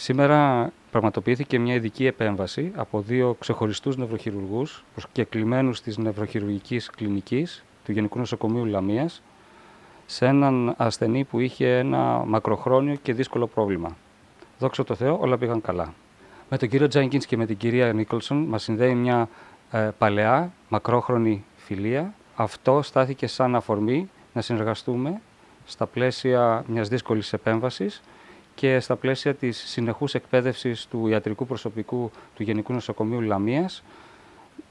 Σήμερα πραγματοποιήθηκε μια ειδική επέμβαση από δύο ξεχωριστούς νευροχειρουργούς προσκεκλημένους της νευροχειρουργικής κλινικής του Γενικού Νοσοκομείου Λαμίας σε έναν ασθενή που είχε ένα μακροχρόνιο και δύσκολο πρόβλημα. Δόξα τω Θεώ, όλα πήγαν καλά. Με τον κύριο Τζένκινς και με την κυρία Νίκολσον μας συνδέει μια παλαιά, μακρόχρονη φιλία. Αυτό στάθηκε σαν αφορμή να συνεργαστούμε στα πλαίσια μιας δύσκολης επέμβασης και στα πλαίσια της συνεχούς εκπαίδευσης του ιατρικού προσωπικού του Γενικού Νοσοκομείου Λαμίας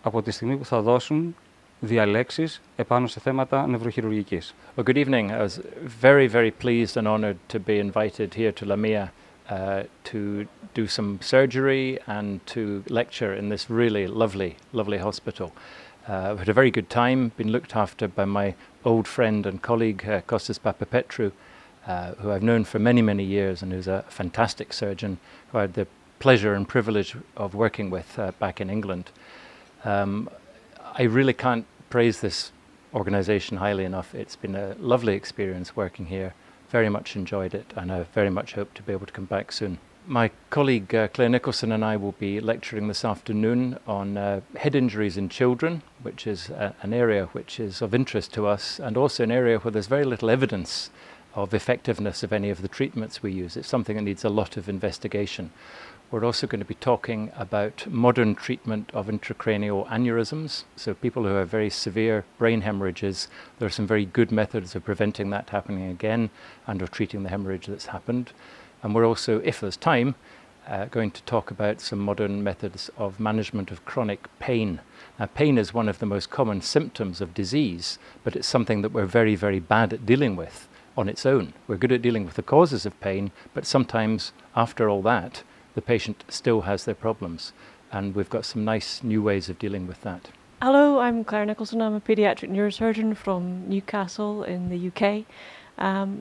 από τη στιγμή που θα δώσουν διαλέξεις επάνω σε θέματα νευροχειρουργικής. Well, good evening. I was very, very pleased and honoured to be invited here to Lamia to do some surgery and to lecture in this really lovely hospital. I've had a very good time, been looked after by my old friend and colleague Kostas Papapetrou, who I've known for many years and who's a fantastic surgeon who I had the pleasure and privilege of working with back in England. I really can't praise this organisation highly enough. It's been a lovely experience working here, very much enjoyed it, and I very much hope to be able to come back soon. My colleague Claire Nicholson and I will be lecturing this afternoon on head injuries in children, which is an area which is of interest to us, and also an area where there's very little evidence of effectiveness of any of the treatments we use. It's something that needs a lot of investigation. We're also going to be talking about modern treatment of intracranial aneurysms. So people who have very severe brain hemorrhages, there are some very good methods of preventing that happening again and of treating the hemorrhage that's happened. And we're also, if there's time, going to talk about some modern methods of management of chronic pain. Now, pain is one of the most common symptoms of disease, but it's something that we're very bad at dealing with on its own. We're good at dealing with the causes of pain, but sometimes after all that, the patient still has their problems, and we've got some nice new ways of dealing with that. Hello, I'm Claire Nicholson. I'm a paediatric neurosurgeon from Newcastle in the UK.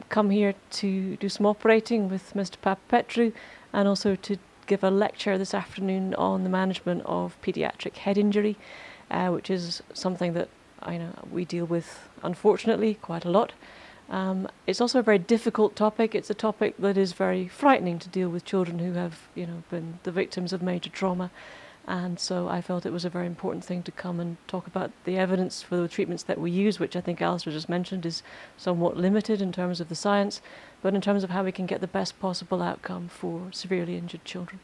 Come here to do some operating with Mr. Papapetrou and also to give a lecture this afternoon on the management of paediatric head injury, which is something that I know we deal with, unfortunately, quite a lot. It's also a very difficult topic. It's a topic that is very frightening to deal with children who have, been the victims of major trauma. And so I felt it was a very important thing to come and talk about the evidence for the treatments that we use, which I think Alistair just mentioned is somewhat limited in terms of the science, but in terms of how we can get the best possible outcome for severely injured children.